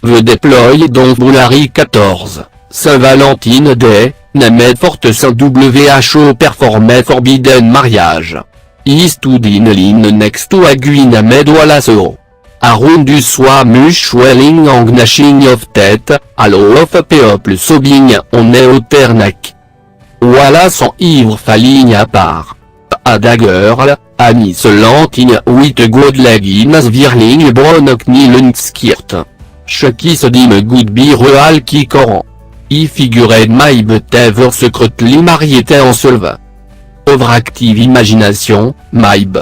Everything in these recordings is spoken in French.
Veut déployer donc Boulari 14, Saint-Valentine Day, Named Forte Saint WHO Performé Forbidden Mariage. Istudine Line next to Aguina Med Wallace. Arun du Soi Mushwelling en Gnashing of Tête, Allo of People Sobbing on est au Ternac. Voilà son ivre falligne à part. A Daggerl, Anis Lantine with good leggings virling Bronoknilunskirt. Chucky se dit me good be real qui coran. Y figurait my betever secretly mariété en solva. Overactive imagination, myb.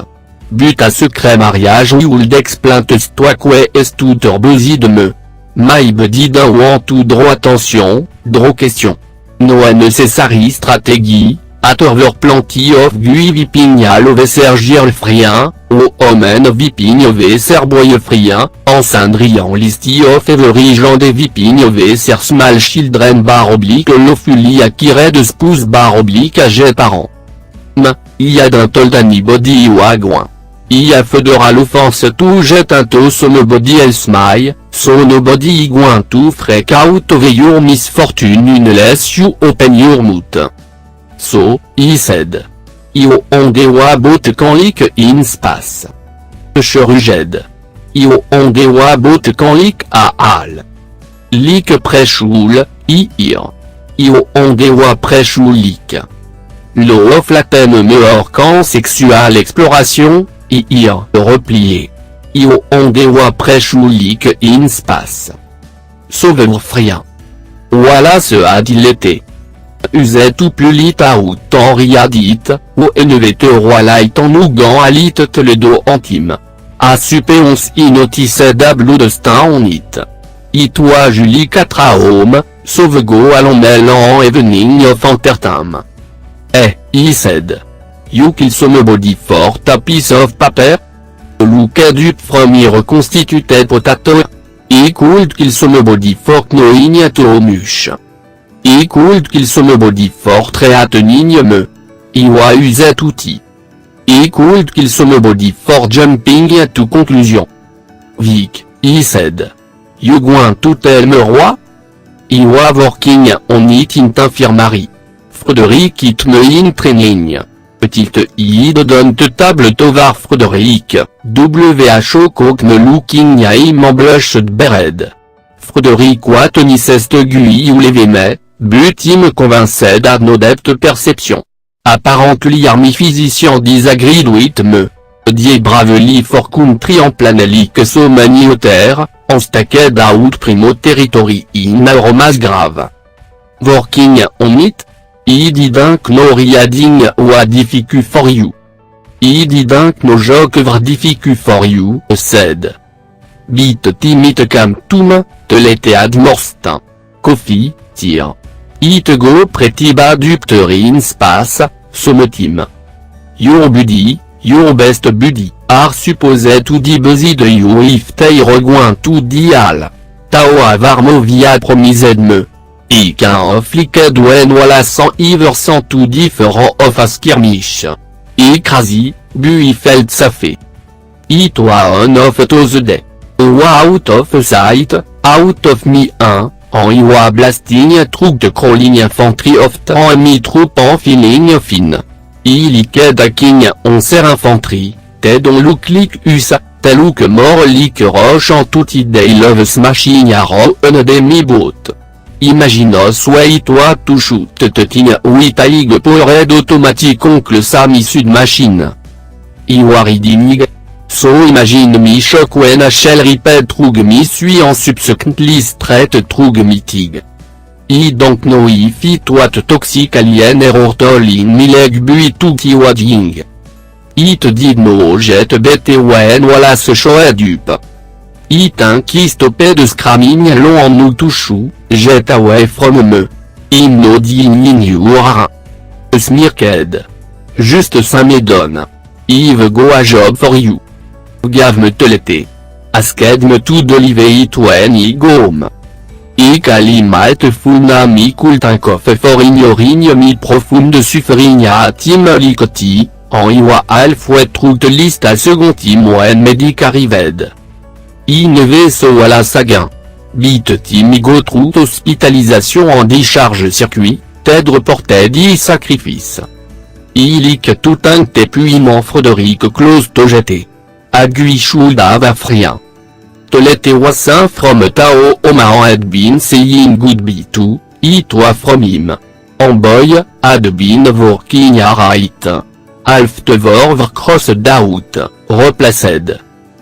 But à secret mariage ou d'explaintes toi que est tout busy de me. Myb dit d'un ou en tout droit attention, droit question. No necessary stratégie, at over plenty of gui viping ove sergir frien, o omen viping ove serboy frien, en cindrian listy of every land viping ove ser small children bar oblique lofuli acquire de spouse bar oblique âgé parent. Il y a d'un told anybody ou agouin. Il y a federa l'offense tout jette un to so nobody else my, so nobody iguin tout freak out of your misfortune unless you open your mouth. So, he said. Io ongewa bot quand lik in space. Cheruged. Io ongewa bot quand lik a al. Lik prechoul, ir. Io ongewa prechoul lik. Lo of la peine mehor quand sexual exploration, ir replié. Io ongewa prechoul lik in space. Sauveur frien. Voilà ce a dit l'été. Uset tout plus lit à ou tant riadit, ou envete roi light en ougan alit te le dos intime. A supéons inotissé d'ablo de stin on it. I toi Julie 4 à home, sauve-go allons mêlant evening of entertainment. He said. You kill some body for a piece of paper? Look at it from your constituted potato. He could kill some body for knowing to mush. He could kill some body for treatening me. He wa used outil. He could kill some body for jumping to conclusion. Vic, he said. You going to tell me roi? He wa working on it in infirmary. Frédéric it me in training. Petite I donne de table tovar Frédéric, WHO coque me looking à im blushed bered. Frédéric what nicest gui ou l'évémet, but im convinced à no depth perception. Apparently army physician disagreed with me. Die bravely for country en planelique so many terre, en stacked out primo territory in aromas grave. Working on it? I didn't no reading wa difficult for you. I didn't no joke var difficult for you, said. Bit timit cam tum, te l'été ad morstin. Coffee, tire. It go pretty bad upter in space, sometim. Your buddy, your best buddy, are supposed to be busy de you if they regoin to the all. Tao avarmo via promised me. I can of liquid when wala sans iver sans tout différent of a skirmish. I crazy, bu felt ça fait. It wa on of to the day. Wa out of sight, out of me 1, en iwa blasting truc de crawling infantry of en mi troop en feeling fin. I liquid hacking on ser infantry, ted on look lik usa, tel look more lik roche en tout day love smashing a ro un demi boat. Imaginos way toi to shoot te ting oui taig powered automatic oncle Sam issu de machine. Iwa reading. So imagine me shock when a shell repeat trug me suis en subsequently straight trug meeting. I don't know if it what toxic alien error toll in me leg bui to kiwading. It did no jet bete when wala se show dupe. It qui stoppé de scramming long en nous touchou, jet away from me. In no dealing in your smirked. Juste ça me donne. I've go a job for you. Gave me te l'été. Asked me to deliver it when I go home. I calimate fulna mi cool tankoff for ignoring mi profonde suffering a tim licoti, en iwa halfway through the list a second team when medic arrived. I neve so wala sagin. Bit timigo trout hospitalisation en décharge circuit, TED reported sacrifice. Ilic tout un tépuiment Frédéric Close tojeté. Agui shouldav afrien. Tolete wassin from Tao Omahan had been saying goodbye to, it from him. Boy, had been working right. Half crossed out, replaced.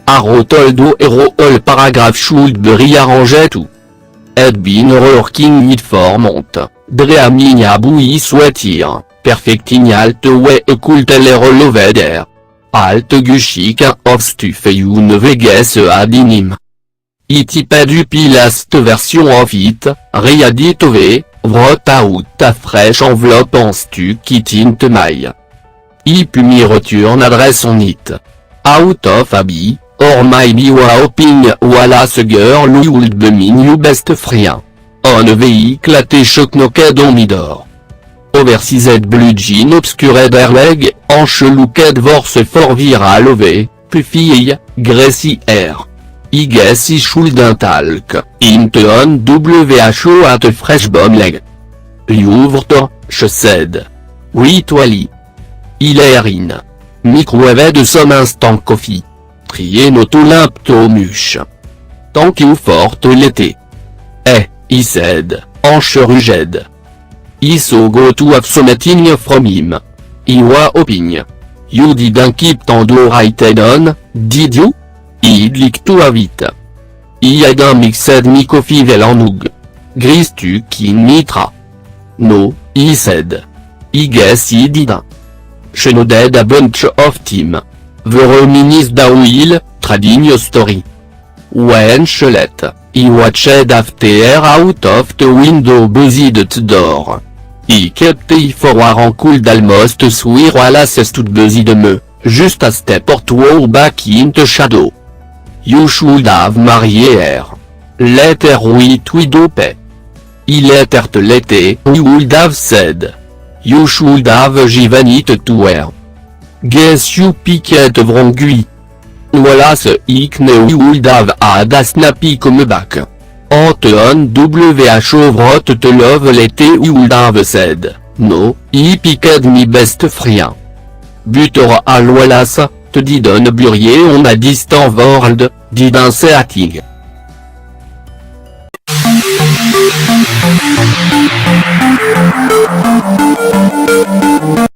Toldo hero all paragraph should be rearranged to. Had been working it for month, dreaming abui sweatir, perfecting alt way a cool teller all over there. Alt gushik of stuff une vegas ad inim. It du last version of it, readit ove, wrote out a fresh envelope en stu kit int my. Ipumi return address on it. Out of abi, or maybe hoping wallace girl who would be mean you best friend. On vehicle at choc knocked on midor. Oversized blue jean obscured her leg, enchelouked vorse for viral ove, puffy, grassy hair. I guess I should talk, into on who at fresh bum leg. You've she said. Oui toili. Il est in. Microwave some instant coffee. Trier notre limpto muche. Thank you for l'été. He said, encheruged. I so go to have something from him. I wa hoping. You didn't keep tando right on, did you? I'd like to have it. I had a mixed me coffee velanug. Gris tu kin mitra. No, he said. I guess he didn't. She nodded a bunch of time. The reminisced da will, trading your story. When she let, he watched after out of the window buzzed at the door. He kept it for a cool almost swear Wallace stood buzzed me, just a step or two back in the shadow. You should have married her. Let her wait widow pay. He let her to let he would have said. You should have given it to her. Guess you picked vrongui. Wallace ikne would have had a snappy comeback. Anton who wrote to love l'été would have said, no, he picked me best friend. Butor al Wallace, te didn't bury on a distant world, didn't say a thing.